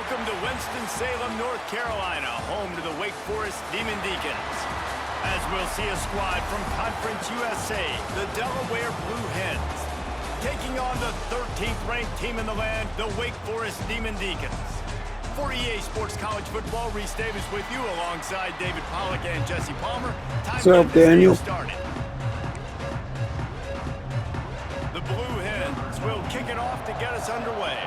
Welcome to Winston-Salem, North Carolina, home to the Wake Forest Demon Deacons. As we'll see a squad from Conference USA, the Delaware Blue Hens, taking on the 13th ranked team in the land, the Wake Forest Demon Deacons. For EA Sports College Football, Reese Davis with you alongside David Pollack and Jesse Palmer. Time to get this game started. The Blue Hens will kick it off to get us underway.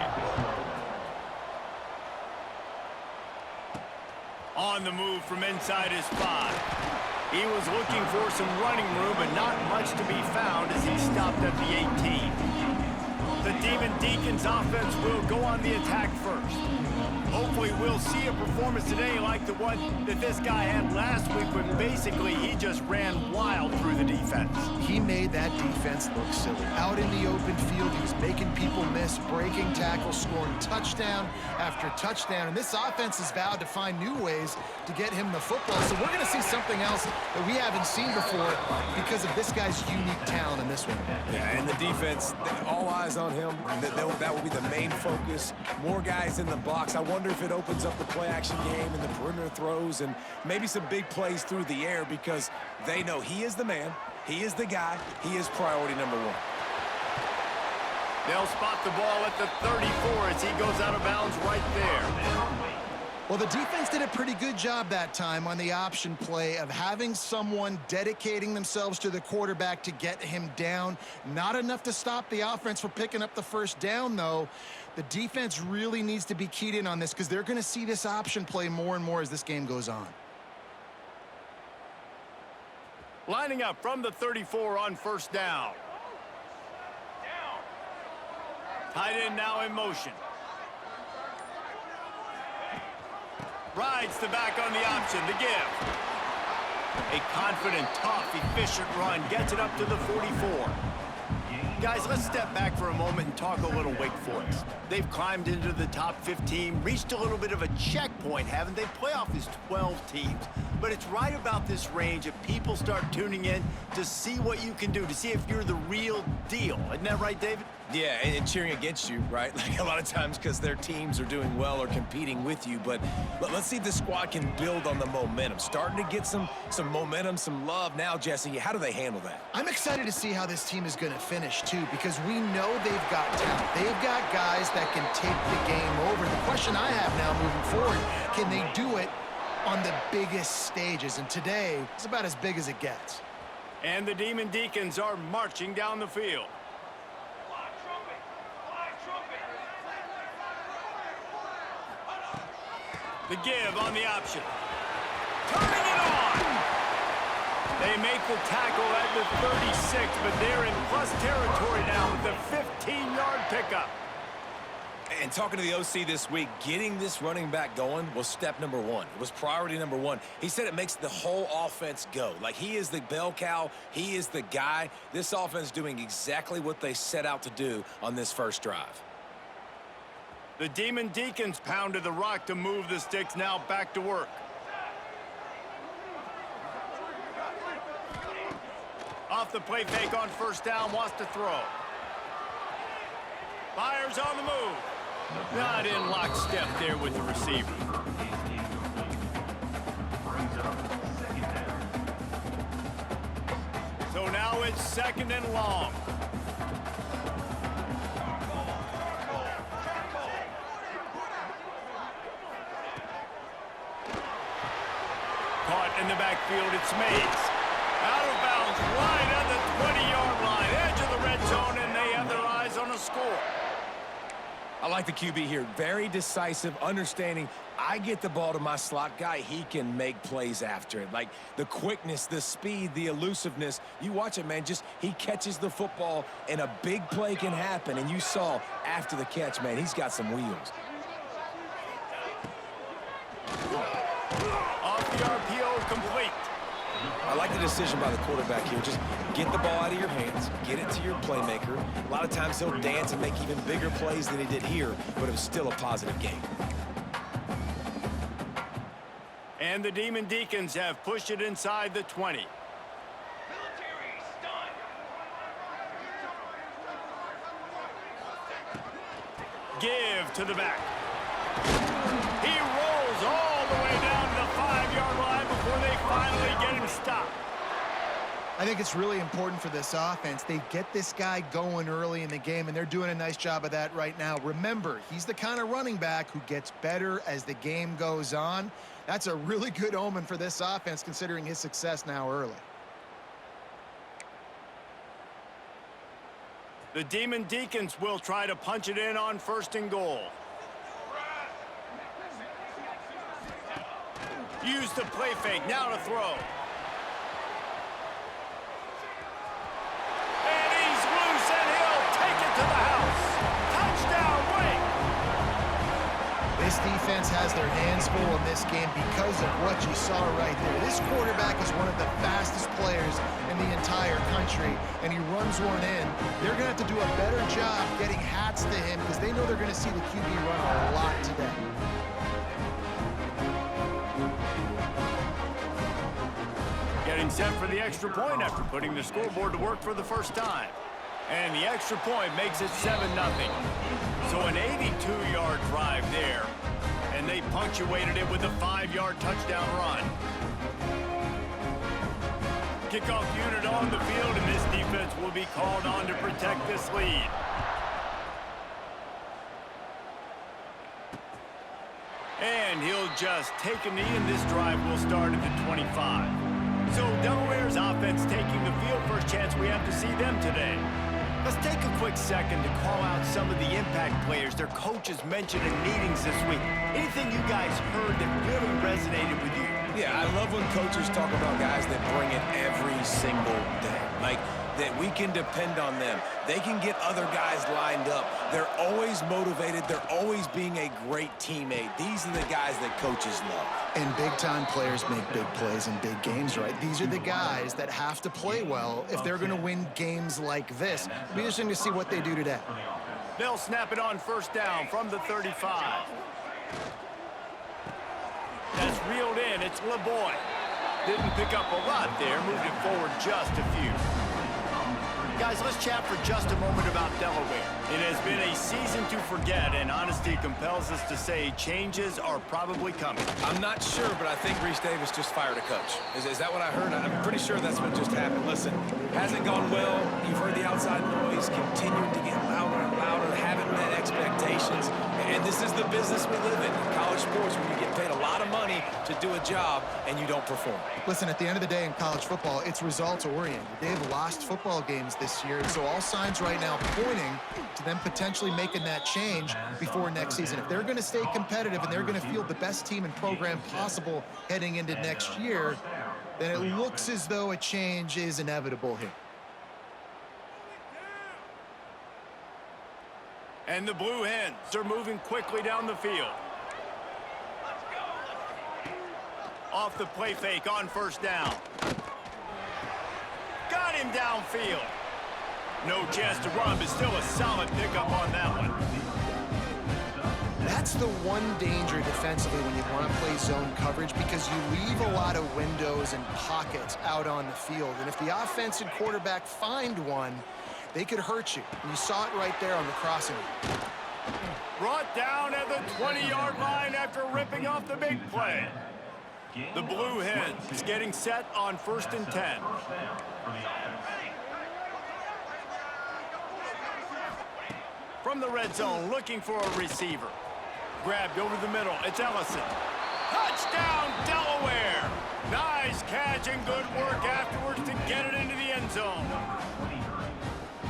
On the move from inside his 5. He was looking for some running room, but not much to be found as he stopped at the 18. The Demon Deacons offense will go on the attack first. Hopefully we'll see a performance today like the one that this guy had last week when basically he just ran wild through the defense. He made that defense look silly. Out in the open field, he was making people miss, breaking tackles, scoring touchdown after touchdown. And this offense has vowed to find new ways to get him the football. So we're going to see something else that we haven't seen before because of this guy's unique talent in this one. Yeah, and the defense, all eyes on him. That will be the main focus. More guys in the box. I wonder if it opens up the play-action game and the perimeter throws and maybe some big plays through the air because they know he is the man, he is the guy, he is priority number 1. They'll spot the ball at the 34 as he goes out of bounds right there. Well, the defense did a pretty good job that time on the option play of having someone dedicating themselves to the quarterback to get him down. Not enough to stop the offense from picking up the first down, though. The defense really needs to be keyed in on this because they're going to see this option play more and more as this game goes on. Lining up from the 34 on first down. Tight end now in motion. Rides the back on the option, the give. A confident, tough, efficient run gets it up to the 44. Guys, let's step back for a moment and talk a little Wake Forest. They've climbed into the top 15, reached a little bit of a checkpoint, haven't they? Playoff is 12 teams. But it's right about this range if people start tuning in to see what you can do, to see if you're the real deal. Isn't that right, David? Yeah, and cheering against you, right? Like a lot of times because their teams are doing well or competing with you. But let's see if this squad can build on the momentum. Starting to get some momentum, some love now, Jesse. How do they handle that? I'm excited to see how this team is going to finish, too, because we know they've got talent. They've got guys that can take the game over. The question I have now moving forward, can they do it on the biggest stages? And today, it's about as big as it gets. And the Demon Deacons are marching down the field. The give on the option. Turning it on! They make the tackle at the 36, but they're in plus territory now with the 15-yard pickup. And talking to the OC this week, getting this running back going was step number 1. It was priority number 1. He said it makes the whole offense go. Like, he is the bell cow. He is the guy. This offense doing exactly what they set out to do on this first drive. The Demon Deacons pounded the rock to move the sticks, now back to work. Off the play fake on first down, wants to throw. Fires on the move. Not in lockstep there with the receiver. So now it's 2nd and long. Caught in the backfield, it's Mays. Out of bounds, right at the 20-yard line, edge of the red zone, and they have their eyes on a score. I like the QB here. Very decisive, understanding I get the ball to my slot guy, he can make plays after it. Like the quickness, the speed, the elusiveness. You watch it, man, just he catches the football and a big play can happen. And you saw after the catch, man, he's got some wheels. Off the RPO, complete. I like the decision by the quarterback here. Just get the ball out of your hands, get it to your playmaker. A lot of times he'll dance and make even bigger plays than he did here, but it was still a positive game. And the Demon Deacons have pushed it inside the 20. Give to the back. I think it's really important for this offense. They get this guy going early in the game, and they're doing a nice job of that right now. Remember, he's the kind of running back who gets better as the game goes on. That's a really good omen for this offense, considering his success now early. The Demon Deacons will try to punch it in on 1st and goal. Use the play fake, now to throw. And he's loose, and he'll take it to the house. Touchdown, Wake! This defense has their hands full in this game because of what you saw right there. This quarterback is one of the fastest players in the entire country, and he runs one in. They're going to have to do a better job getting hats to him because they know they're going to see the QB run a lot today. Getting set for the extra point after putting the scoreboard to work for the first time. And the extra point makes it 7-0. So an 82-yard drive there. And they punctuated it with a 5-yard touchdown run. Kickoff unit on the field, and this defense will be called on to protect this lead. And he'll just take a knee, and this drive will start at the 25. So Delaware's offense taking the field. First chance we have to see them today. Let's take a quick second to call out some of the impact players their coaches mentioned in meetings this week. Anything you guys heard that really resonated with you? Yeah, I love when coaches talk about guys that bring it every single day. Like, that we can depend on them. They can get other guys lined up. They're always motivated. They're always being a great teammate. These are the guys that coaches love. And big-time players make big plays in big games, right? These are the guys that have to play well if they're going to win games like this. It'll be interesting to see what they do today. They'll snap it on 1st down from the 35. That's reeled in. It's LeBoy. Didn't pick up a lot there. Moved it forward just a few. Guys, let's chat for just a moment about Delaware. It has been a season to forget, and honesty compels us to say changes are probably coming. I'm not sure, but I think Reese Davis just fired a coach. Is that what I heard? I'm pretty sure that's what just happened. Listen, hasn't gone well. You've heard the outside noise, continuing to get louder and louder, haven't met expectations. And this is the business we live in college sports, where you get paid a lot of money to do a job and you don't perform. Listen, at the end of the day in college football, it's results-oriented. They've lost football games this year, and so all signs right now pointing to them potentially making that change before next season. If they're going to stay competitive and they're going to field the best team and program possible heading into next year, then it looks as though a change is inevitable here. And the Blue Hens are moving quickly down the field. Off the play fake on 1st down. Got him downfield. No chance to run, but still a solid pickup on that one. That's the one danger defensively when you want to play zone coverage, because you leave a lot of windows and pockets out on the field. And if the offense and quarterback find one, they could hurt you. And you saw it right there on the crossing. Brought down at the 20-yard line after ripping off the big play. The Blue Hens is getting set on 1st and 10. From the red zone, looking for a receiver. Grabbed over the middle. It's Ellison. Touchdown, Delaware! Nice catch and good work afterwards to get it into the end zone.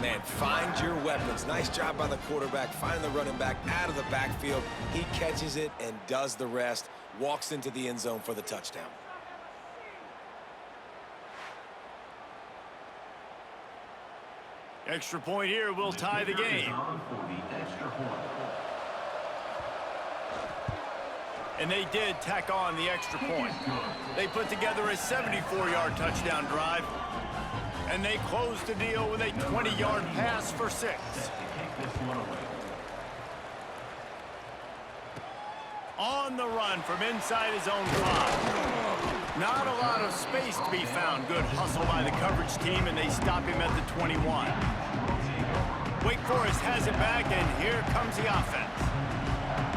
Man, find your weapons. Nice job by the quarterback, finding the running back out of the backfield. He catches it and does the rest. Walks into the end zone for the touchdown. Extra point here will tie the game. And they did tack on the extra point. They put together a 74-yard touchdown drive. And they closed the deal with a 20-yard pass for 6. On the run from inside his own 5. Not a lot of space to be found. Good hustle by the coverage team, and they stop him at the 21. Wake Forest has it back, and here comes the offense.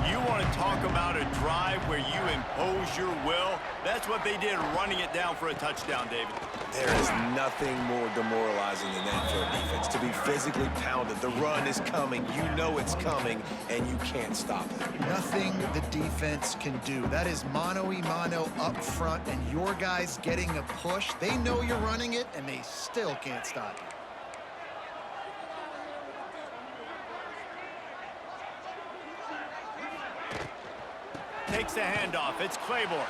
You want to talk about about a drive where you impose your will? That's what they did running it down for a touchdown, David. There is nothing more demoralizing than that for a defense. To be physically pounded, the run is coming, you know it's coming, and you can't stop it. Nothing the defense can do. That is mano-a-mano up front, and your guys getting a push. They know you're running it, and they still can't stop it. Takes the handoff. It's Claiborne.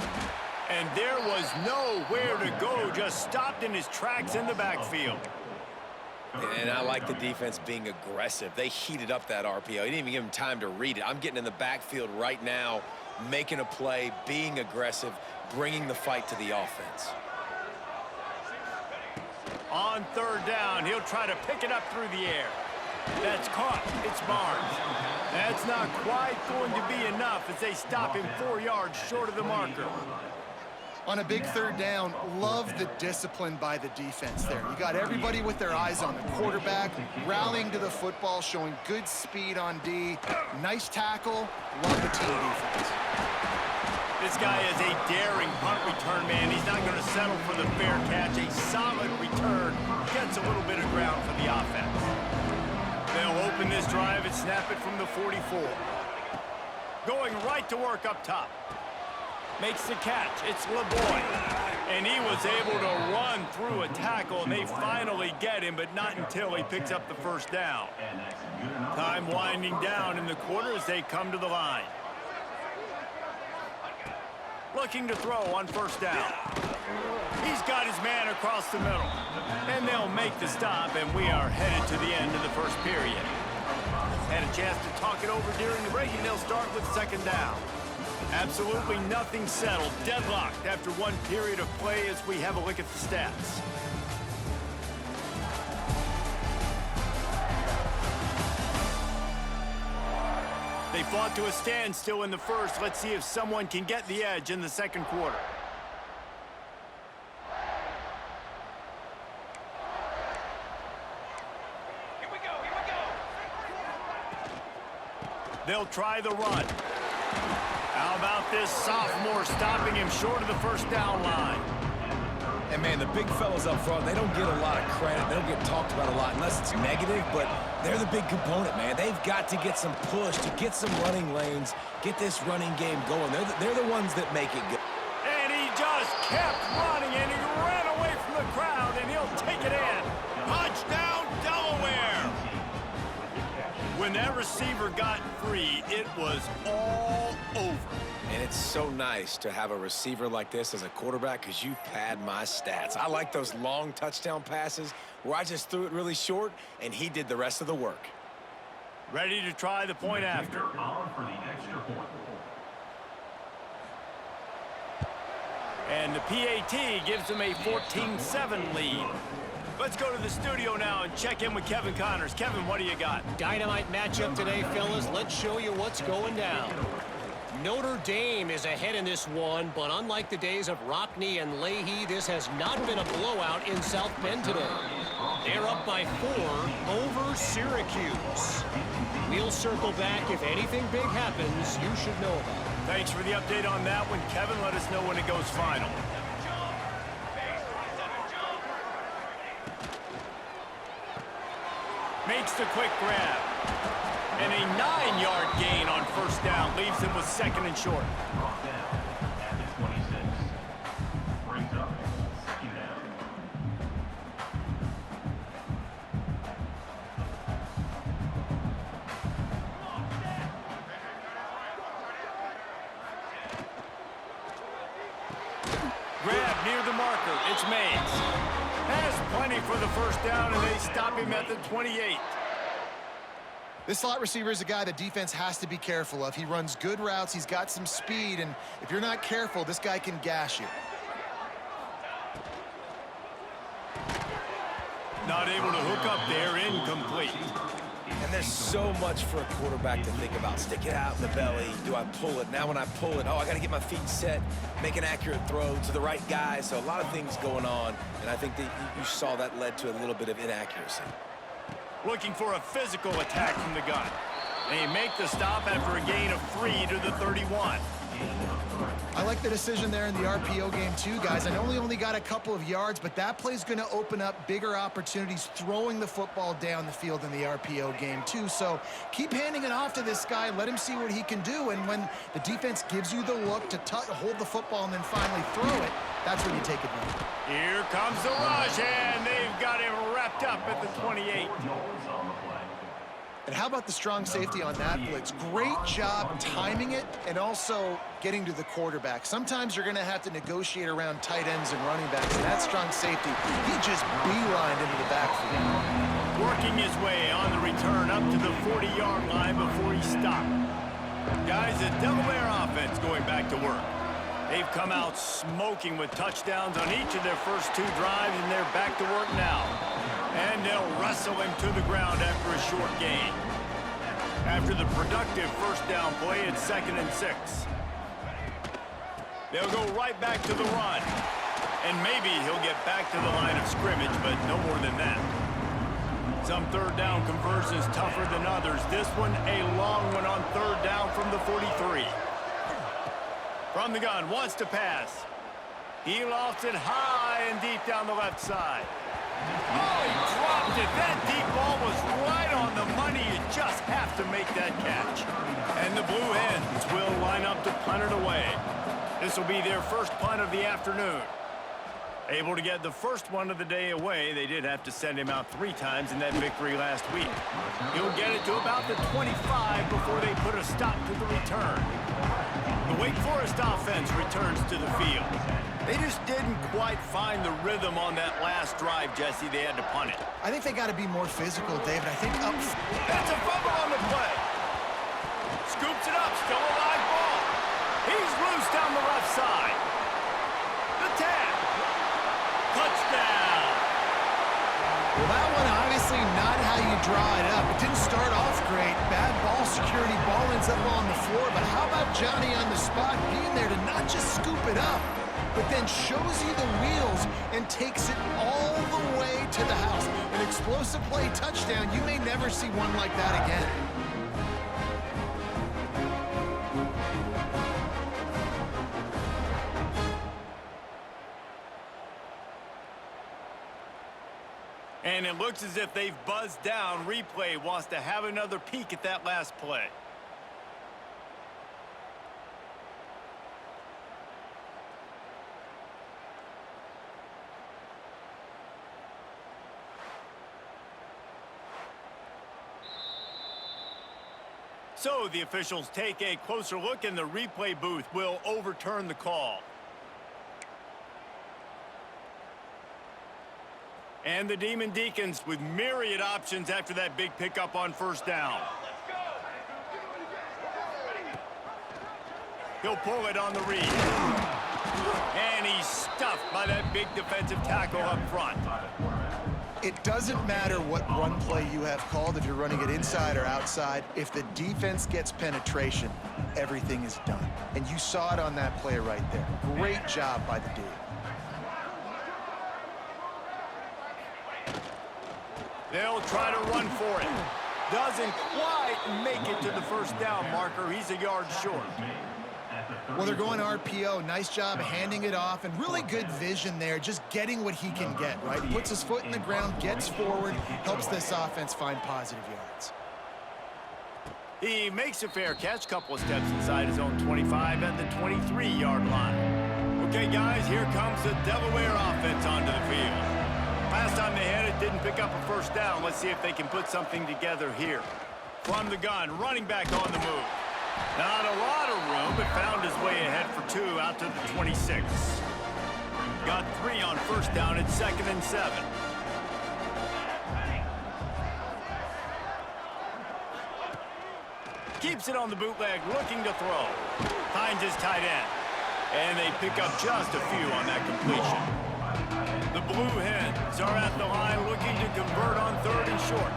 And there was nowhere to go. Just stopped in his tracks in the backfield. And I like the defense being aggressive. They heated up that RPO. He didn't even give him time to read it. I'm getting in the backfield right now, making a play, being aggressive, bringing the fight to the offense. On third down, he'll try to pick it up through the air. That's caught. It's Barnes. That's not quite going to be enough as they stop him 4 yards short of the marker. On a big third down, love the discipline by the defense there. You got everybody with their eyes on the quarterback, rallying to the football, showing good speed on D. Nice tackle. Love the team defense. This guy is a daring punt return man. He's not going to settle for the fair catch. A solid return. Gets a little bit of ground for the offense. They'll open this drive and snap it from the 44. Going right to work up top. Makes the catch. It's LeBoy. And he was able to run through a tackle, and they finally get him, but not until he picks up the first down. Time winding down in the quarter as they come to the line. Looking to throw on first down. He's got his man across the middle. And they'll make the stop, and we are headed to the end of the first period. Had a chance to talk it over during the break, and they'll start with second down. Absolutely nothing settled. Deadlocked after one period of play as we have a look at the stats. They fought to a standstill in the first. Let's see if someone can get the edge in the second quarter. Here we go, here we go. They'll try the run. How about this sophomore stopping him short of the first down line? And, man, the big fellas up front, they don't get a lot of credit. They don't get talked about a lot unless it's negative, but they're the big component, man. They've got to get some push, to get some running lanes, get this running game going. They're the ones that make it good. And he just kept running, and he ran away from the crowd, and he'll take it in. Touchdown, Delaware! When that receiver got free, it was all over. And it's so nice to have a receiver like this as a quarterback because you pad my stats. I like those long touchdown passes where I just threw it really short and he did the rest of the work. Ready to try the point after. And the PAT gives them a 14-7 lead. Let's go to the studio now and check in with Kevin Connors. Kevin, what do you got? Dynamite matchup today, fellas. Let's show you what's going down. Notre Dame is ahead in this one, but unlike the days of Rockney and Leahy, this has not been a blowout in South Bend today. They're up by 4 over Syracuse. We'll circle back. If anything big happens, you should know about it. Thanks for the update on that one, Kevin. Let us know when it goes final. Makes the quick grab. And a 9-yard gain on first down leaves him with second and short. Grab near the marker. It's Mays. Has plenty for the first down, and they stop him at the 28. This slot receiver is a guy the defense has to be careful of. He runs good routes. He's got some speed, and if you're not careful, this guy can gash you. Not able to hook up there, incomplete. And there's so much for a quarterback to think about. Stick it out in the belly. Do I pull it? Now when I pull it, oh, I got to get my feet set, make an accurate throw to the right guy. So a lot of things going on, and I think that you saw that led to a little bit of inaccuracy. Looking for a physical attack from the gun. They make the stop after a gain of 3 to the 31. I like the decision there in the RPO game too, guys. I know he only got a couple of yards, but that play's going to open up bigger opportunities throwing the football down the field in the RPO game too. So keep handing it off to this guy. Let him see what he can do. And when the defense gives you the look to hold the football and then finally throw it, that's when you take advantage. Here comes the rush, and they've got him wrapped up at the 28. And how about the strong safety on that blitz? Great job timing it and also getting to the quarterback. Sometimes you're going to have to negotiate around tight ends and running backs, and that strong safety, he just beelined into the backfield. Working his way on the return up to the 40-yard line before he stopped. Guys, the Delaware offense going back to work. They've come out smoking with touchdowns on each of their first 2 drives, and they're back to work now. And they'll wrestle him to the ground after a short gain. After the productive first down play, it's 2nd and 6. They'll go right back to the run. And maybe he'll get back to the line of scrimmage, but no more than that. Some third down conversions tougher than others. This one, a long one on 3rd down from the 43. From the gun, wants to pass. He lofts it high and deep down the left side. Oh, he dropped it. That deep ball was right on the money. You just have to make that catch. And the Blue Hens will line up to punt it away. This will be their first punt of the afternoon. Able to get the first one of the day away. They did have to send him out 3 times in that victory last week. He'll get it to about the 25 before they put a stop to the return. The Wake Forest offense returns to the field. They just didn't quite find the rhythm on that last drive, Jesse. They had to punt it. I think they got to be more physical, David. I think up... That's a fumble on the play. Scoops it up. Still a live ball. He's loose down the left side. The tap. Touchdown. Well, that one obviously not how you draw it up. It didn't start off great. Bad ball security. Ball ends up on the floor. But how about Johnny on the spot being there to not just scoop it up, but then shows you the wheels and takes it all the way to the house. An explosive play touchdown. You may never see one like that again. And it looks as if they've buzzed down. Replay wants to have another peek at that last play. So the officials take a closer look, and the replay booth will overturn the call. And the Demon Deacons with myriad options after that big pickup on 1st down. He'll pull it on the read. And he's stuffed by that big defensive tackle up front. It doesn't matter what run play you have called, if you're running it inside or outside. If the defense gets penetration, everything is done. And you saw it on that play right there. Great job by the D. They'll try to run for it. Doesn't quite make it to the 1st down marker. He's a yard short. Well, they're going RPO. Nice job handing it off, and really good vision there, just getting what he can get, right? Puts his foot in the ground, gets forward, helps this offense find positive yards. He makes a fair catch, couple of steps inside his own 25 at the 23-yard line. Okay, guys, here comes the Delaware offense onto the field. Last time they had it, didn't pick up a 1st down. Let's see if they can put something together here. From the gun, running back on the move. Not a lot of room, but found his way ahead for 2 out to the 26. Got 3 on 1st down. It's 2nd and 7. Keeps it on the bootleg, looking to throw. Finds his tight end. And they pick up just a few on that completion. The Blue Hens are at the line looking to convert on 3rd and short.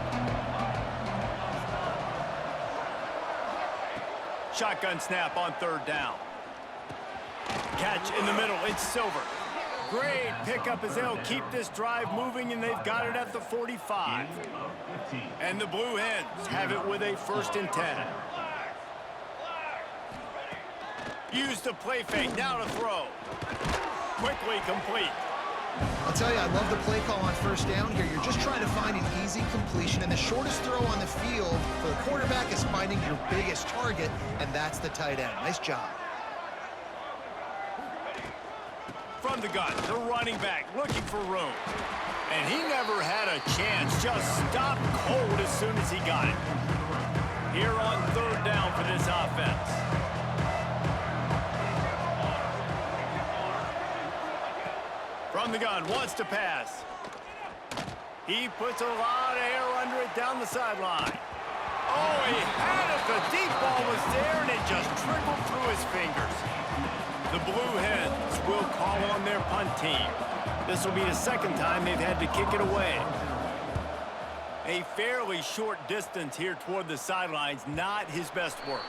Shotgun snap on 3rd down. Catch in the middle, it's Silver. Great pickup as they'll keep this drive moving, and they've got it at the 45. And the Blue Hens have it with a 1st and 10. Use the play fake, now to throw. Quickly complete. I'll tell you, I love the play call on first down here. You're just trying to find an easy completion, and the shortest throw on the field for the quarterback is finding your biggest target, and that's the tight end. Nice job. From the gun, the running back looking for room. And he never had a chance, just stopped cold as soon as he got it. Here on third down for this offense. From the gun, wants to pass. He puts a lot of air under it down the sideline. Oh, he had it. The deep ball was there, and it just trickled through his fingers. The Blue Hens will call on their punt team. This will be the second time they've had to kick it away. A fairly short distance here toward the sidelines, not his best work.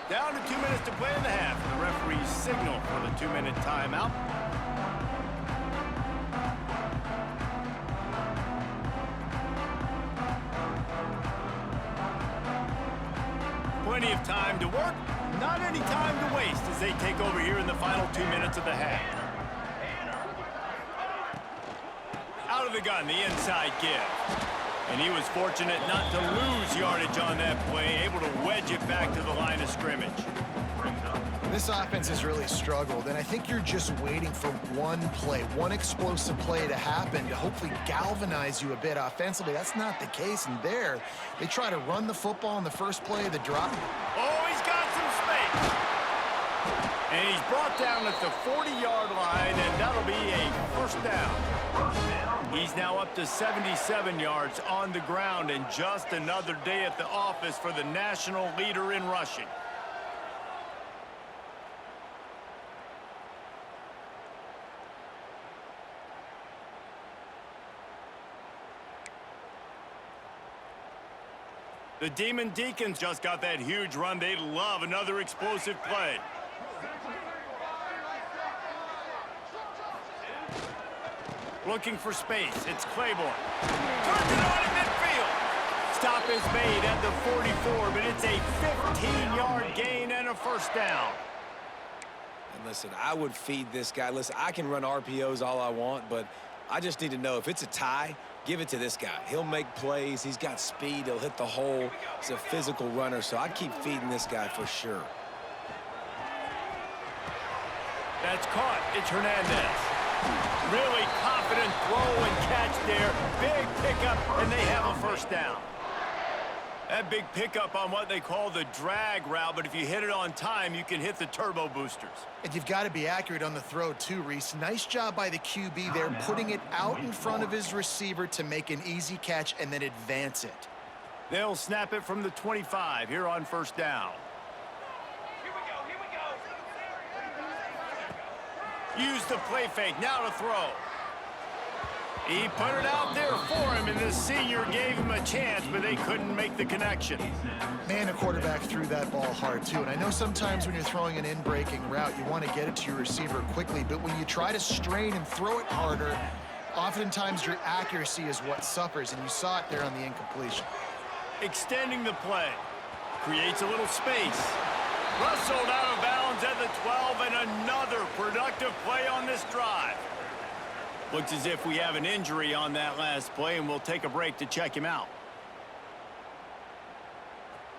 Down to 2 minutes to play in the half. The referee's signal for the 2-minute timeout. Plenty of time to work, not any time to waste as they take over here in the final 2 minutes of the half. Out of the gun, the inside give. And he was fortunate not to lose yardage on that play, able to wedge it back to the line of scrimmage. This offense has really struggled, and I think you're just waiting for one play, one explosive play to happen to hopefully galvanize you a bit offensively. That's not the case, and there, they try to run the football on the first play of the drop. Oh, he's got some space. And he's brought down at the 40-yard line, and that'll be a first down. He's now up to 77 yards on the ground, and just another day at the office for the national leader in rushing. The Demon Deacons just got that huge run. They love another explosive play. Looking for space. It's Claiborne. Turns it on in midfield. Stop is made at the 44, but it's a 15-yard gain and a first down. And listen, I would feed this guy. Listen, I can run RPOs all I want, but I just need to know if it's a tie, give it to this guy. He'll make plays. He's got speed. He'll hit the hole. He's a physical runner, so I'd keep feeding this guy for sure. That's caught. It's Hernandez. Really confident throw and catch there. Big pickup, and they have a first down. That big pickup on what they call the drag route, but if you hit it on time, you can hit the turbo boosters. And you've got to be accurate on the throw, too, Reese. Nice job by the QB there, putting it out in front of his receiver to make an easy catch and then advance it. They'll snap it from the 25 here on first down. Here we go, here we go. Use the play fake, now to throw. He put it out there for him, and the senior gave him a chance, but they couldn't make the connection. Man, the quarterback threw that ball hard, too. And I know sometimes when you're throwing an in-breaking route, you want to get it to your receiver quickly. But when you try to strain and throw it harder, oftentimes your accuracy is what suffers, and you saw it there on the incompletion. Extending the play. Creates a little space. Rustled out of bounds at the 12, and another productive play on this drive. Looks as if we have an injury on that last play, and we'll take a break to check him out.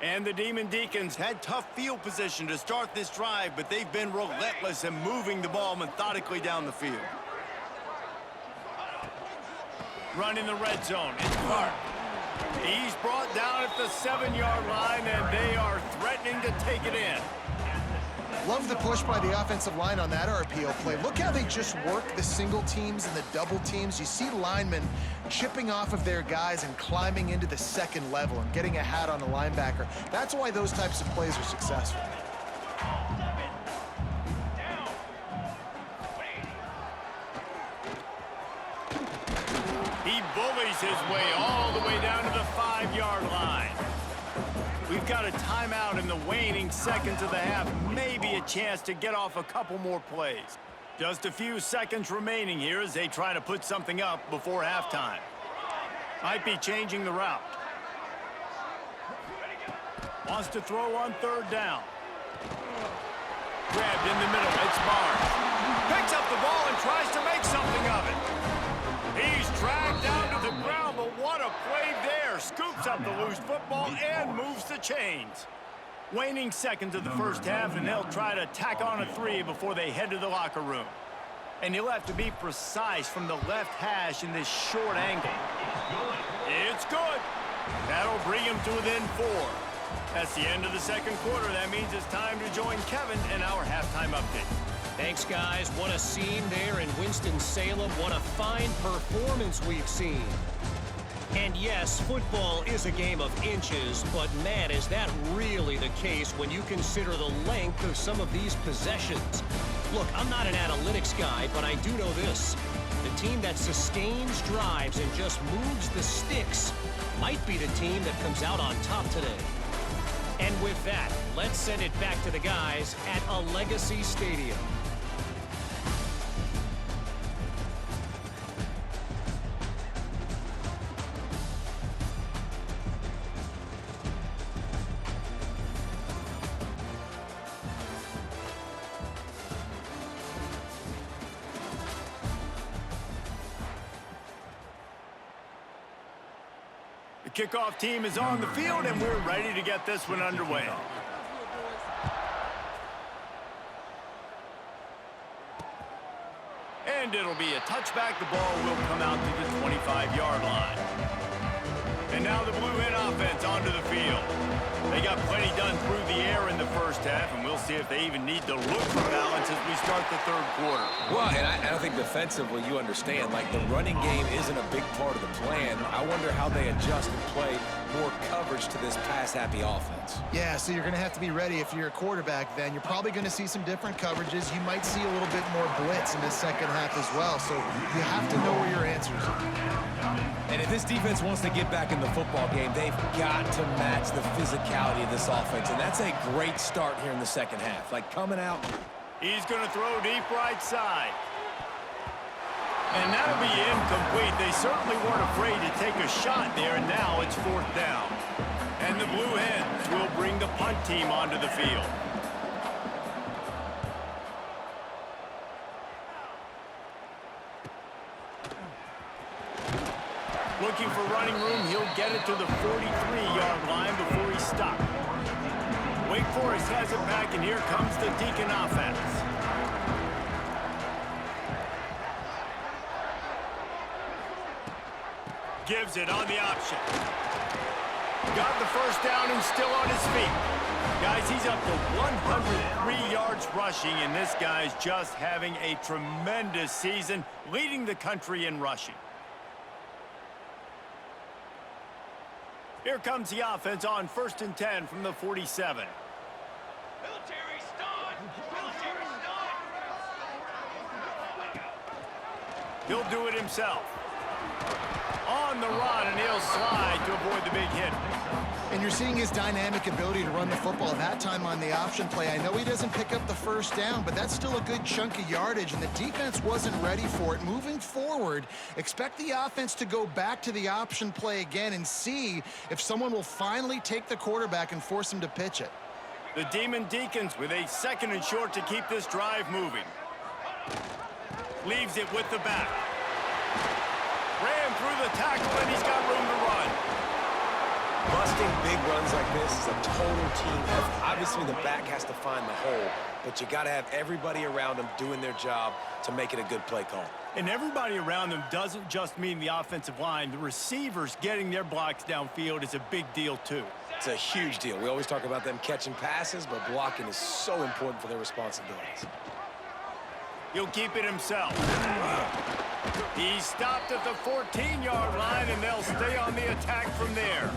And the Demon Deacons had tough field position to start this drive, but they've been relentless in moving the ball methodically down the field. Running the red zone. It's Clark. He's brought down at the 7-yard line, and they are threatening to take it in. Love the push by the offensive line on that RPO play. Look how they just work the single teams and the double teams. You see linemen chipping off of their guys and climbing into the second level and getting a hat on a linebacker. That's why those types of plays are successful. He bullies his way all the way down to the 5-yard line. We've got a timeout in the waning seconds of the half. Maybe a chance to get off a couple more plays. Just a few seconds remaining here as they try to put something up before halftime. Might be changing the route. Wants to throw on third down. Grabbed in the middle. It's Barnes. Picks up the ball and tries to make something of it. He's dragged down to the ground, but what a play there. Scoops up the loose football and moves the chains. Waning seconds of the first half, and they'll try to tack on a 3 before they head to the locker room. And he'll have to be precise from the left hash in this short angle. It's good. That'll bring him to within 4. That's the end of the second quarter. That means it's time to join Kevin in our halftime update. Thanks, guys. What a scene there in Winston-Salem. What a fine performance we've seen. And yes, football is a game of inches, but man, is that really the case when you consider the length of some of these possessions. Look, I'm not an analytics guy, but I do know this. The team that sustains drives and just moves the sticks might be the team that comes out on top today. And with that, let's send it back to the guys at a Legacy Stadium. The kickoff team is on the field, and we're ready to get this one underway. And it'll be a touchback. The ball will come out to the 25-yard line. And now the Blue Hen offense onto the field. They got plenty done through the air in the first half, and we'll see if they even need to look for balance as we start the third quarter. Well, and I think defensively, you understand, like, the running game isn't a big part of the plan. I wonder how they adjust and play more coverage to this pass-happy offense. Yeah, so you're going to have to be ready if you're a quarterback then. You're probably going to see some different coverages. You might see a little bit more blitz in the second half as well, so you have to know where your answers are. And if this defense wants to get back in the football game, they've got to match the physicality of this offense, and that's a great start here in the second half. Like, coming out. He's going to throw deep right side. And that'll be incomplete. They certainly weren't afraid to take a shot there, and now it's 4th down. And the Blue Hens will bring the punt team onto the field. Looking for running room, he'll get it to the 43-yard line before he stops. Wake Forest has it back, and here comes the Deacon offense. Gives it on the option. Got the first down and still on his feet. Guys, he's up to 103 yards rushing, and this guy's just having a tremendous season, leading the country in rushing. Here comes the offense on 1st and 10 from the 47. Military stun! Military stun! He'll do it himself. On the run, and he'll slide to avoid the big hit. And you're seeing his dynamic ability to run the football, that time on the option play. I know he doesn't pick up the first down, but that's still a good chunk of yardage, and the defense wasn't ready for it. Moving forward, expect the offense to go back to the option play again and see if someone will finally take the quarterback and force him to pitch it. The Demon Deacons with a 2nd and short to keep this drive moving. Leaves it with the back. Ran through the tackle, and he's got room to run. Busting big runs like this is a total team effort. Obviously, the back has to find the hole, but you got to have everybody around them doing their job to make it a good play call. And everybody around them doesn't just mean the offensive line. The receivers getting their blocks downfield is a big deal, too. It's a huge deal. We always talk about them catching passes, but blocking is so important for their responsibilities. He'll keep it himself. He's stopped at the 14-yard line, and they'll stay on the attack from there.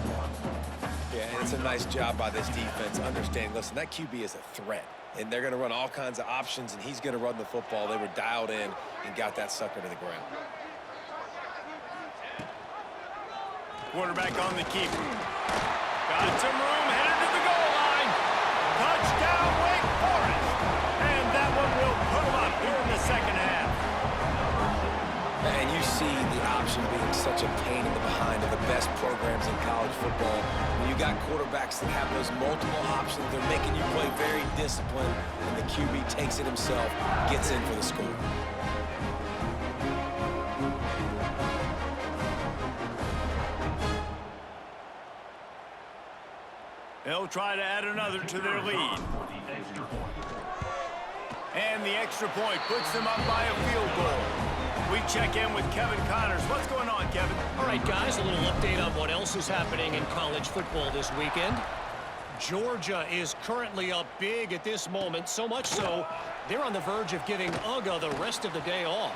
Yeah, and it's a nice job by this defense. Understanding, listen, that QB is a threat, and they're going to run all kinds of options, and he's going to run the football. They were dialed in and got that sucker to the ground. Quarterback on the keeper. Got some room, headed to the goal line. Touchdown, Wake Forest. And that one will put him up here in the second half. And you see the option being such a pain in the behind of the best program programs in college football. When you got quarterbacks that have those multiple options, they're making you play very disciplined, and the QB takes it himself, gets in for the score. They'll try to add another to their lead. And the extra point puts them up by a field goal. We check in with Kevin Connors. What's going on, Kevin? All right, guys, a little update on what else is happening in college football this weekend. Georgia is currently up big at this moment, so much so they're on the verge of giving UGA the rest of the day off.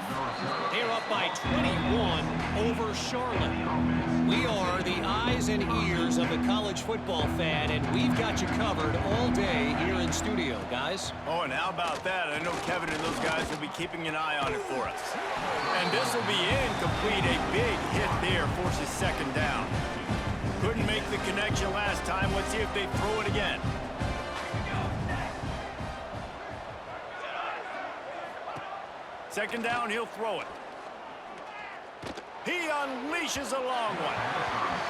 They're up by 21 over Charlotte. We are the eyes and ears of the college football fan, and we've got you covered all day here in studio, guys. Oh, and how about that? I know Kevin and those guys will be keeping an eye on it for us. And this will be incomplete. A big hit there forces second down. Couldn't make the connection last time. Let's see if they throw it again. Second down, he'll throw it. He unleashes a long one.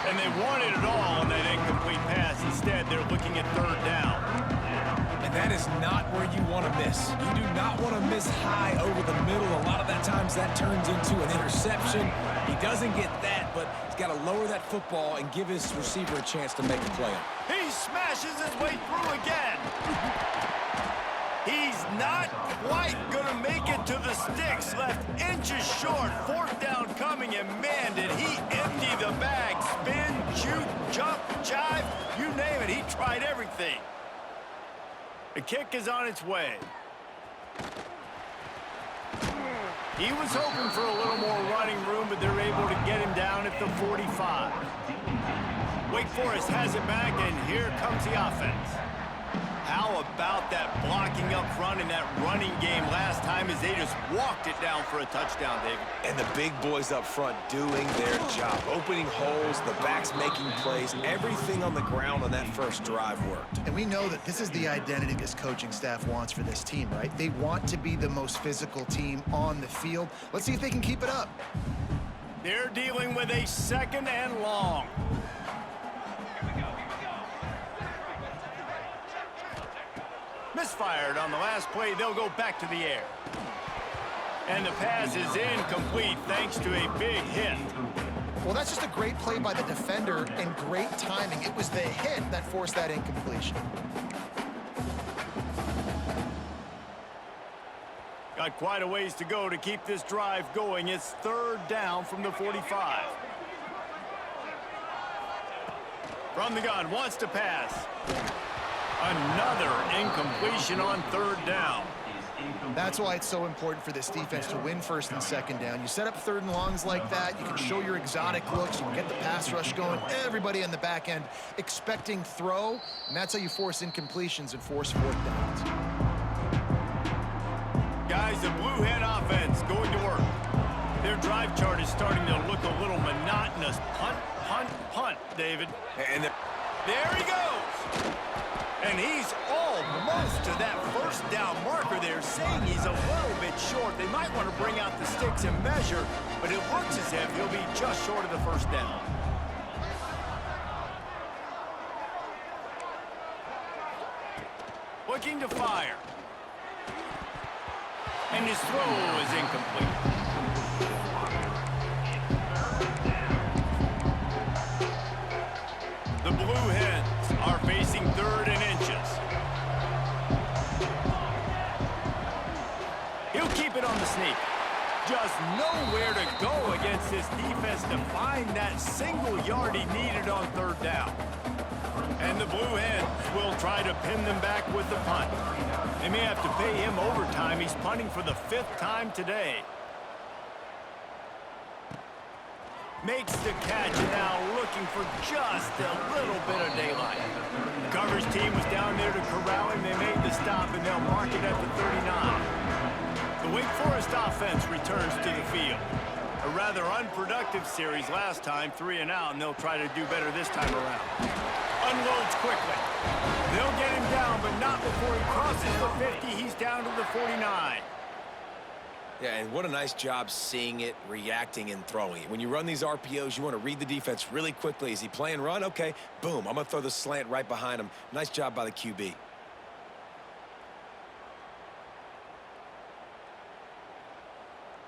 And they wanted it all on that incomplete pass. Instead, they're looking at third down. And that is not where you want to miss. You do not want to miss high over the middle. A lot of that times that turns into an interception. He doesn't get that, but he's got to lower that football and give his receiver a chance to make a play. He smashes his way through again. He's not quite going to make it to the sticks. Left inches short. Fourth down coming, and man, did he empty the bag. Spin, shoot, jump, jive, you name it. He tried everything. The kick is on its way. He was hoping for a little more running room, but they're able to get him down at the 45. Wake Forest has it back, and here comes the offense. How about that blocking up front in that running game last time as they just walked it down for a touchdown, David? And the big boys up front doing their job. Opening holes, the backs making plays. Everything on the ground on that first drive worked. And we know that this is the identity this coaching staff wants for this team, right? They want to be the most physical team on the field. Let's see if they can keep it up. They're dealing with a second and long. Misfired on the last play. They'll go back to the air. And the pass is incomplete thanks to a big hit. Well, that's just a great play by the defender and great timing. It was the hit that forced that incompletion. Got quite a ways to go to keep this drive going. It's third down from the 45. From the gun, wants to pass. Another incompletion on third down. That's why it's so important for this defense to win first and second down. You set up third and longs like that, you can show your exotic looks, you can get the pass rush going, everybody on the back end expecting throw, and that's how you force incompletions and force fourth downs. Guys, the Blue Hen offense going to work. Their drive chart is starting to look a little monotonous. Punt, punt, punt, David. And there he goes. And he's almost to that first down marker there, saying he's a little bit short. They might want to bring out the sticks and measure, but it looks as if he'll be just short of the first down. Looking to fire. And his throw is incomplete. The Blue Hens are facing third and inches. He'll keep it on the sneak. Just nowhere to go against this defense to find that single yard he needed on third down. And the Blue Hens will try to pin them back with the punt. They may have to pay him overtime. He's punting for the 5th time today. Makes the catch, and now looking for just a little bit of daylight. The coverage team was down there to corral him. They made the stop, and they'll mark it at the 39. The Wake Forest offense returns to the field. A rather unproductive series last time, 3 and out, and they'll try to do better this time around. Unloads quickly. They'll get him down, but not before he crosses the 50. He's down to the 49. Yeah, and what a nice job seeing it, reacting, and throwing it. When you run these RPOs, you want to read the defense really quickly. Is he playing run? Okay, boom, I'm going to throw the slant right behind him. Nice job by the QB.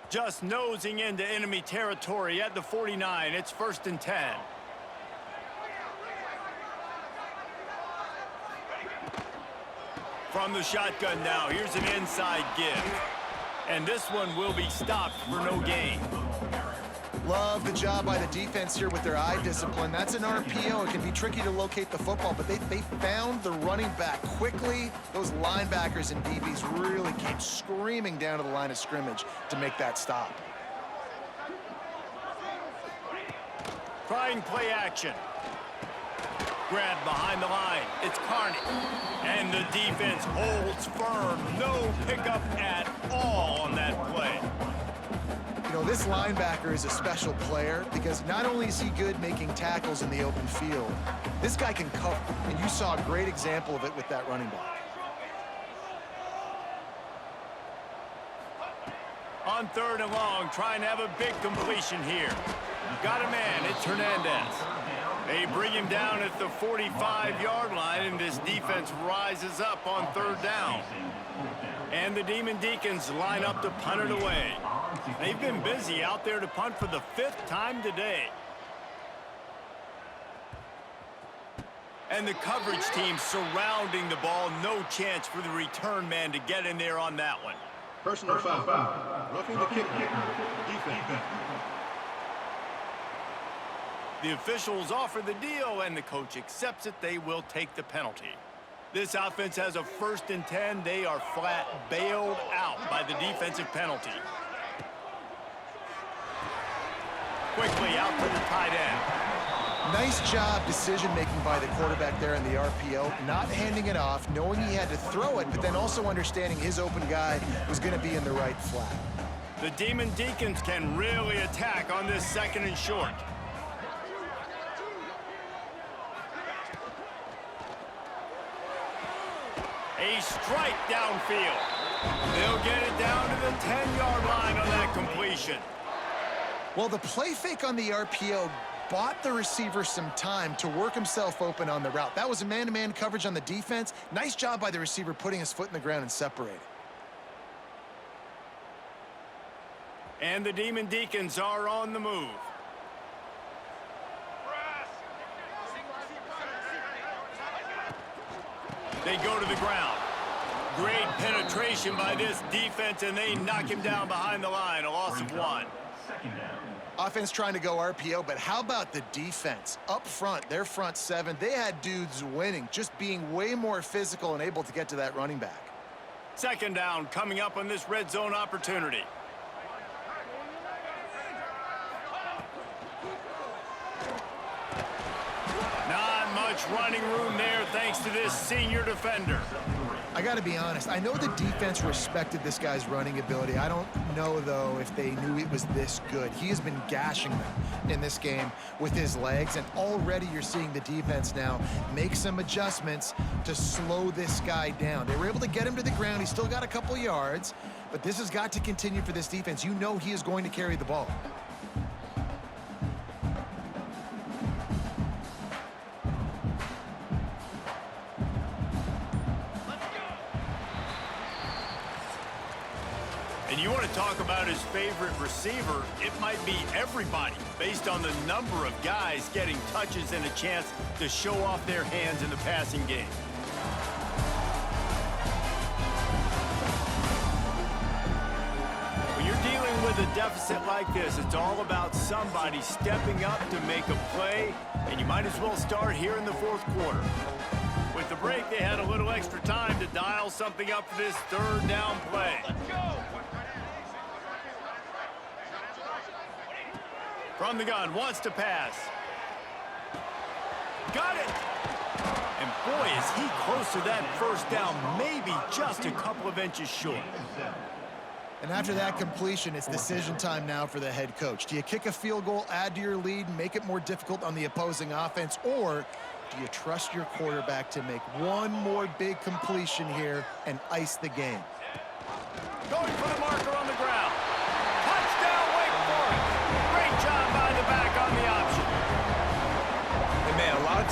Just nosing into enemy territory at the 49. It's 1st and 10. From the shotgun now, here's an inside give. And this one will be stopped for no gain. Love the job by the defense here with their eye discipline. That's an RPO. It can be tricky to locate the football, but they found the running back quickly. Those linebackers and DBs really came screaming down to the line of scrimmage to make that stop. Trying play action. Grab behind the line. It's Carney. And the defense holds firm. No pickup at all on that play. You know, this linebacker is a special player because not only is he good making tackles in the open field, this guy can cover. And you saw a great example of it with that running back. On 3rd and long, trying to have a big completion here. Got a man. It's Hernandez. They bring him down at the 45-yard line, and this defense rises up on 3rd down. And the Demon Deacons line up to punt it away. They've been busy out there to punt for the 5th time today. And the coverage team surrounding the ball. No chance for the return man to get in there on that one. Personal foul. Roughing the kicker. Defense. The officials offer the deal, and the coach accepts it. They will take the penalty. This offense has a 1st and 10. They are flat bailed out by the defensive penalty. Quickly out to the tight end. Nice job decision-making by the quarterback there in the RPO, not handing it off, knowing he had to throw it, but then also understanding his open guy was going to be in the right flat. The Demon Deacons can really attack on this 2nd and short. A strike downfield. They'll get it down to the 10-yard line on that completion. Well, the play fake on the RPO bought the receiver some time to work himself open on the route. That was a man-to-man coverage on the defense. Nice job by the receiver putting his foot in the ground and separating. And the Demon Deacons are on the move. They go to the ground. Great penetration by this defense, and they knock him down behind the line. A loss of 1. Offense trying to go RPO, but how about the defense? Up front, their front 7, they had dudes winning, just being way more physical and able to get to that running back. 2nd down coming up on this red zone opportunity. Not much running room there thanks to this senior defender. I got to be honest, I know the defense respected this guy's running ability. I don't know, though, if they knew it was this good. He has been gashing them in this game with his legs, and already you're seeing the defense now make some adjustments to slow this guy down. They were able to get him to the ground. He's still got a couple yards, but this has got to continue for this defense. You know he is going to carry the ball. And you want to talk about his favorite receiver, it might be everybody, based on the number of guys getting touches and a chance to show off their hands in the passing game. When you're dealing with a deficit like this, it's all about somebody stepping up to make a play, and you might as well start here in the 4th quarter. With the break, they had a little extra time to dial something up for this 3rd down play. Let's go. From the gun, wants to pass. Got it! And boy, is he close to that 1st down, maybe just a couple of inches short. And after that completion, it's decision time now for the head coach. Do you kick a field goal, add to your lead, and make it more difficult on the opposing offense, or do you trust your quarterback to make one more big completion here and ice the game? Going for the marker on the ground.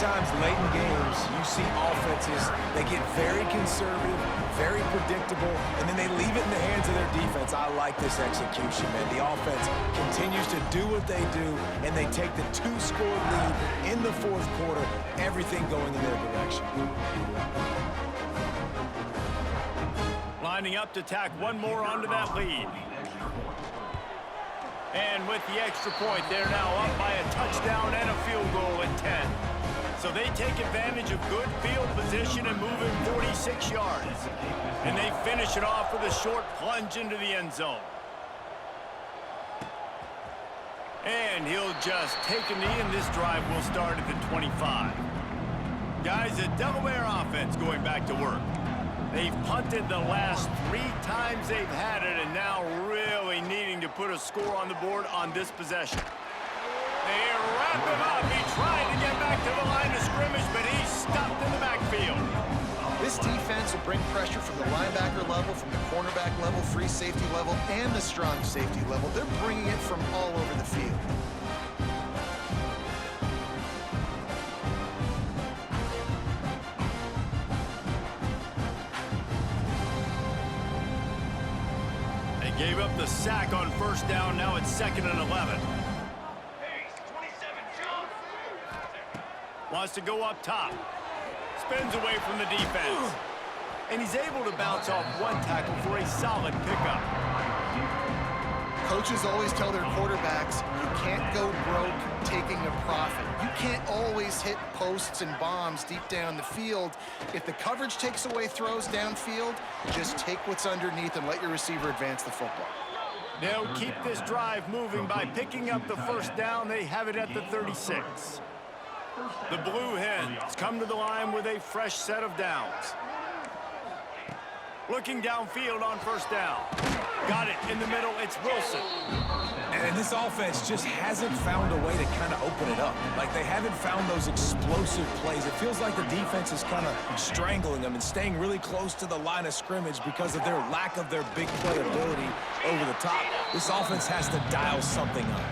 times late in games, you see offenses, they get very conservative, very predictable, and then they leave it in the hands of their defense. I like this execution, man. The offense continues to do what they do, and they take the 2-score lead in the fourth quarter, everything going in their direction. Lining up to tack one more onto that lead. And with the extra point, they're now up by a touchdown and a field goal at 10. So they take advantage of good field position and move in 46 yards. And they finish it off with a short plunge into the end zone. And he'll just take a knee, and this drive will start at the 25. Guys, the Delaware offense going back to work. They've punted the last 3 times they've had it, and now really needing to put a score on the board on this possession. They wrap him up. He tried to get back to the line of scrimmage, but he's stopped in the backfield. This defense will bring pressure from the linebacker level, from the cornerback level, free safety level, and the strong safety level. They're bringing it from all over the field. Gave up the sack on first down. Now it's 2nd and 11. Pace, 27, jump. Wants to go up top. Spins away from the defense. And he's able to bounce off one tackle for a solid pickup. Coaches always tell their quarterbacks, you can't go broke taking a profit. You can't always hit posts and bombs deep down the field. If the coverage takes away throws downfield, just take what's underneath and let your receiver advance the football. They'll keep this drive moving by picking up the first down. They have it at the 36. The Blue Hens come to the line with a fresh set of downs. Looking downfield on first down. Got it in the middle. It's Wilson. And this offense just hasn't found a way to kind of open it up. Like, they haven't found those explosive plays. It feels like the defense is kind of strangling them and staying really close to the line of scrimmage because of their lack of their big play ability over the top. This offense has to dial something up.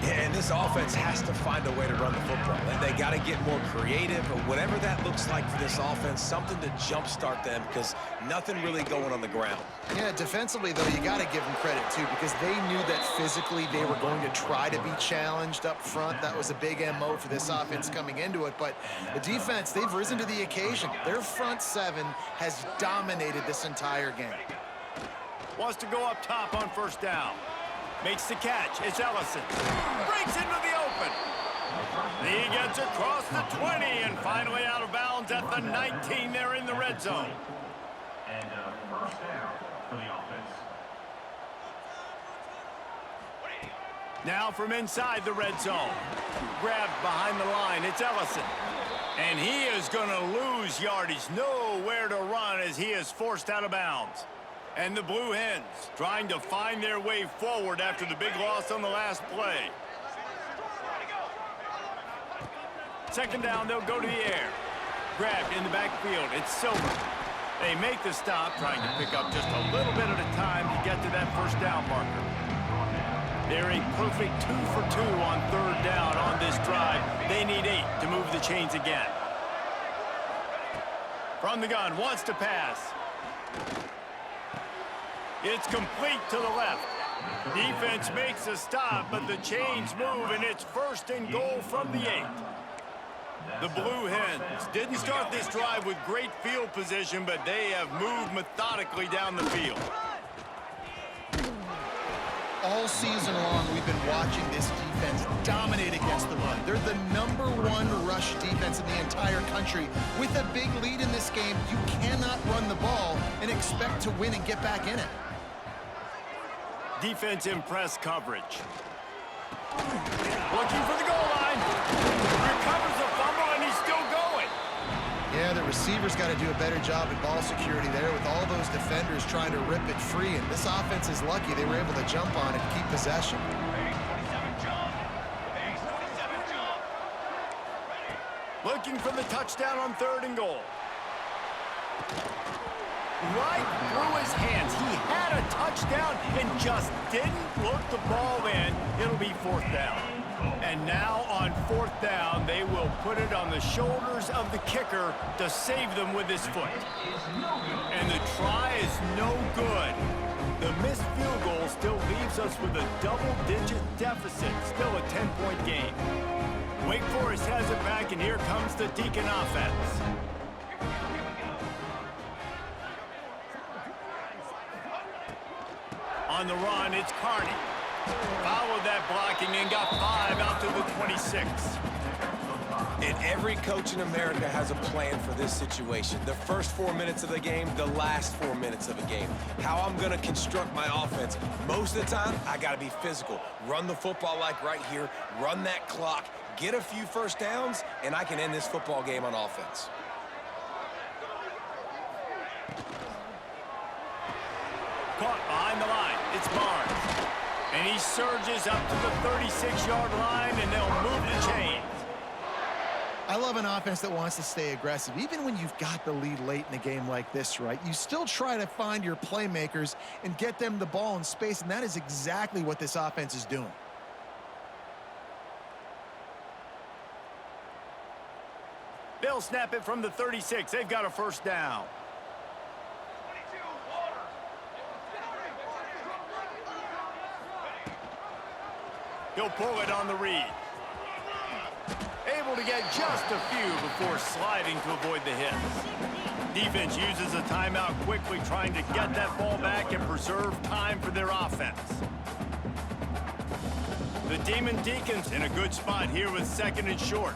And this offense has to find a way to run the football. And they got to get more creative, or whatever that looks like for this offense, something to jumpstart them, because nothing really going on the ground. Yeah, defensively, though, you got to give them credit, too, because they knew that physically they were going to try to be challenged up front. That was a big MO for this offense coming into it. But the defense, they've risen to the occasion. Their front seven has dominated this entire game. Wants to go up top on first down. Makes the catch. It's Ellison. Breaks into the open. He gets across the 20 and finally out of bounds at the 19. They're in the red zone. And first down for the offense. Now from inside the red zone. Grabbed behind the line. It's Ellison. And he is going to lose yardage. Nowhere to run as he is forced out of bounds. And the Blue Hens trying to find their way forward after the big loss on the last play. 2nd down, they'll go to the air. Grabbed in the backfield. It's Silver. They make the stop, trying to pick up just a little bit at a time to get to that first down marker. They're a perfect 2 for 2 on 3rd down on this drive. They need 8 to move the chains again. From the gun, wants to pass. It's complete to the left. Defense makes a stop, but the chains move, and it's 1st and goal from the 8. The Blue Hens didn't start this drive with great field position, but they have moved methodically down the field. All season long, we've been watching this defense dominate against the run. They're the #1 rush defense in the entire country. With a big lead in this game, you cannot run the ball and expect to win and get back in it. Defense in press coverage. Looking for the goal line. Recovers the fumble, and he's still going. Yeah, the receivers got to do a better job at ball security there with all those defenders trying to rip it free. And this offense is lucky they were able to jump on it and keep possession. Looking for the touchdown on 3rd and goal. Right through his hands. He had a touchdown and just didn't look the ball in. It'll be 4th down. And now on 4th down, they will put it on the shoulders of the kicker to save them with his foot. And the try is no good. The missed field goal still leaves us with a double-digit deficit, still a 10-point game. Wake Forest has it back, and here comes the Deacon offense. On the run, it's Carney. Followed that blocking and got 5 out to the 26. And every coach in America has a plan for this situation. The first 4 minutes of the game, the last 4 minutes of the game. How I'm going to construct my offense. Most of the time, I got to be physical. Run the football like right here. Run that clock. Get a few first downs, and I can end this football game on offense. Caught behind the line. It's Barnes. And he surges up to the 36-yard line, and they'll move the chains. I love an offense that wants to stay aggressive. Even when you've got the lead late in a game like this, right, you still try to find your playmakers and get them the ball in space, and that is exactly what this offense is doing. They'll snap it from the 36. They've got a first down. He'll pull it on the read. Able to get just a few before sliding to avoid the hits. Defense uses a timeout quickly, trying to get that ball back and preserve time for their offense. The Demon Deacons in a good spot here with 2nd and short.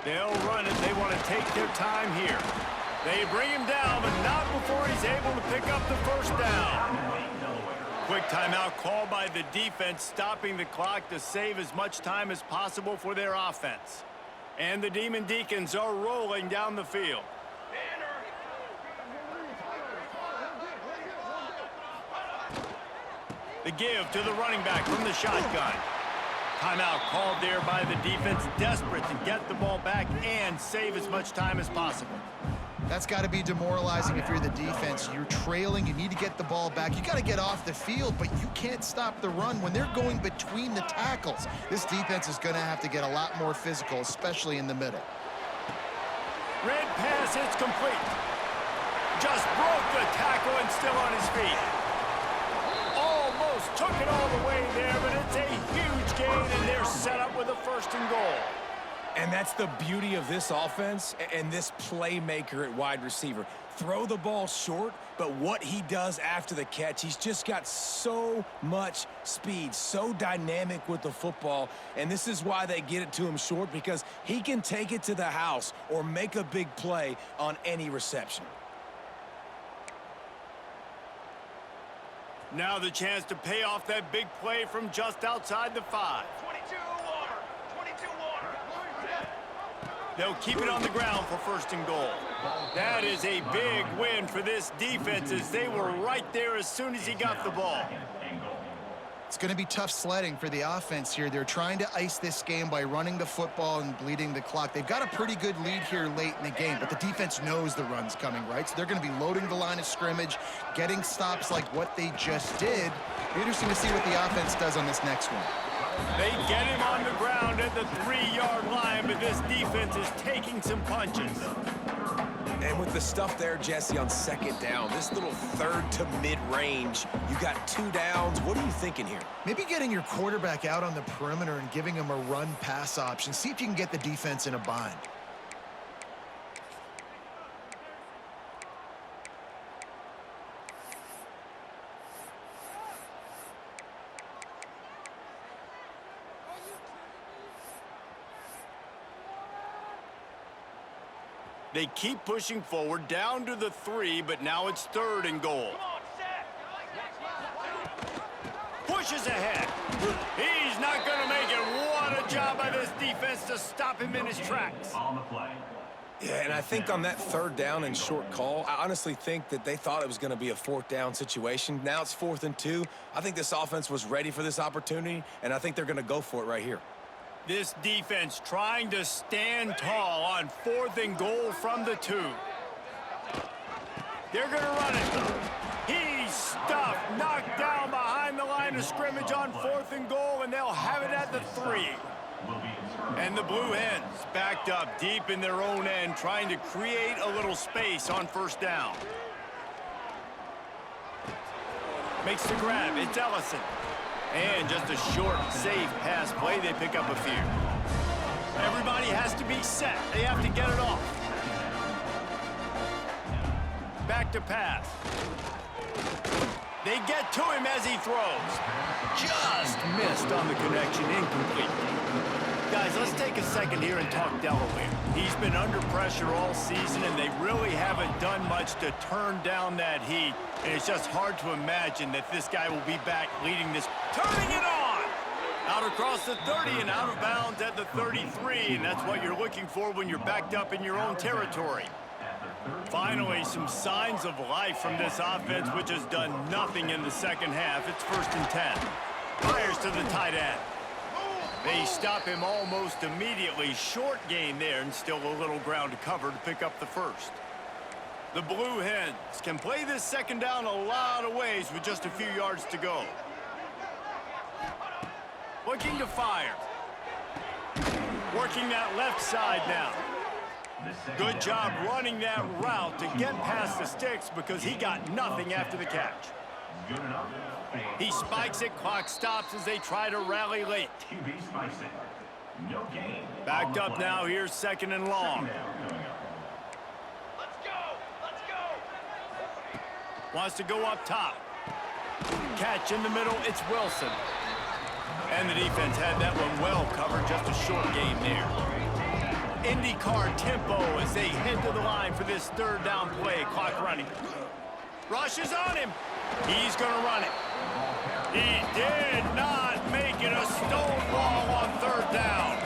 They'll run it. They want to take their time here. They bring him down, but not before he's able to pick up the first down. Quick timeout called by the defense, stopping the clock to save as much time as possible for their offense. And the Demon Deacons are rolling down the field. The give to the running back from the shotgun. Timeout called there by the defense, desperate to get the ball back and save as much time as possible. That's got to be demoralizing if you're the defense. You're trailing. You need to get the ball back. You got to get off the field, but you can't stop the run when they're going between the tackles. This defense is going to have to get a lot more physical, especially in the middle. Red pass, it's complete. Just broke the tackle and still on his feet. Almost took it all the way there, but it's a huge gain, and they're set up with a 1st and goal. And that's the beauty of this offense and this playmaker at wide receiver. Throw the ball short, but what he does after the catch, he's just got so much speed, so dynamic with the football. And this is why they get it to him short, because he can take it to the house or make a big play on any reception. Now the chance to pay off that big play from just outside the 5. They'll keep it on the ground for 1st and goal. That is a big win for this defense, as they were right there as soon as he got the ball. It's going to be tough sledding for the offense here. They're trying to ice this game by running the football and bleeding the clock. They've got a pretty good lead here late in the game, but the defense knows the run's coming, right? So they're going to be loading the line of scrimmage, getting stops like what they just did. Interesting to see what the offense does on this next one. They get him on the ground at the 3-yard line, but this defense is taking some punches. And with the stuff there, Jesse, on 2nd down, this little 3rd to mid-range, you got 2 downs. What are you thinking here? Maybe getting your quarterback out on the perimeter and giving him a run-pass option. See if you can get the defense in a bind. They keep pushing forward, down to the 3, but now it's 3rd and goal. Pushes ahead. He's not going to make it. What a job by this defense to stop him in his tracks. Yeah, and I think on that 3rd down and short call, I honestly think that they thought it was going to be a 4th down situation. Now it's 4th and 2. I think this offense was ready for this opportunity, and I think they're going to go for it right here. This defense trying to stand tall on 4th and goal from the 2. They're going to run it. He He's stuffed, knocked down behind the line of scrimmage on 4th and goal, and they'll have it at the 3. And the Blue Hens backed up deep in their own end, trying to create a little space on 1st down. Makes the grab. It's Ellison. And just a short, safe pass play. They pick up a few. Everybody has to be set. They have to get it off. Back to pass. They get to him as he throws. Just missed on the connection. Incomplete. Guys, let's take a second here and talk Delaware. He's been under pressure all season, and they really haven't done much to turn down that heat. And it's just hard to imagine that this guy will be back leading this. Turning it on! Out across the 30 and out of bounds at the 33, and that's what you're looking for when you're backed up in your own territory. Finally, some signs of life from this offense, which has done nothing in the second half. It's 1st and 10. Fires to the tight end. They stop him almost immediately. Short gain there, and still a little ground to cover to pick up the 1st. The Blue Hens can play this 2nd down a lot of ways with just a few yards to go. Looking to fire. Working that left side now. Good job running that route to get past the sticks because he got nothing after the catch. He spikes it, clock stops as they try to rally late. Backed up now, here's 2nd and long. Let's go! Let's go! Wants to go up top. Catch in the middle, it's Wilson. And the defense had that one well covered, just a short game there. IndyCar tempo as they head to the line for this 3rd down play. Clock running. Rush is on him. He's going to run it. He did not make it a stonewall on 3rd down.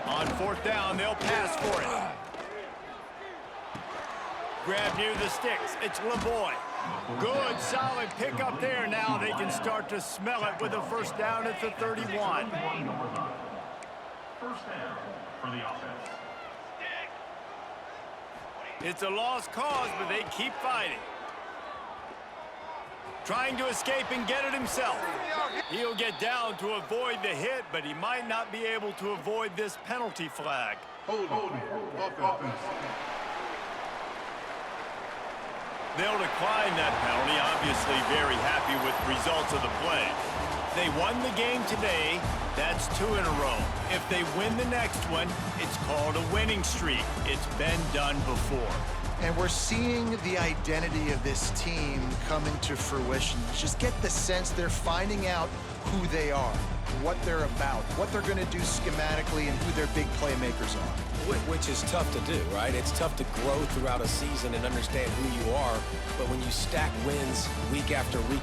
On 4th down, they'll pass for it. Grab near the sticks. It's LeBoy. Good, solid pickup there. Now they can start to smell it with a 1st down at the 31. 1st down for the offense. It's a lost cause, but they keep fighting. Trying to escape and get it himself. He'll get down to avoid the hit, but he might not be able to avoid this penalty flag. Hold offense. They'll decline that penalty, obviously very happy with results of the play. They won the game today. That's 2 in a row. If they win the next one, it's called a winning streak. It's been done before. And we're seeing the identity of this team come into fruition. Just get the sense they're finding out who they are, what they're about, what they're going to do schematically, and who their big playmakers are. Which is tough to do, right? It's tough to grow throughout a season and understand who you are, but when you stack wins week after week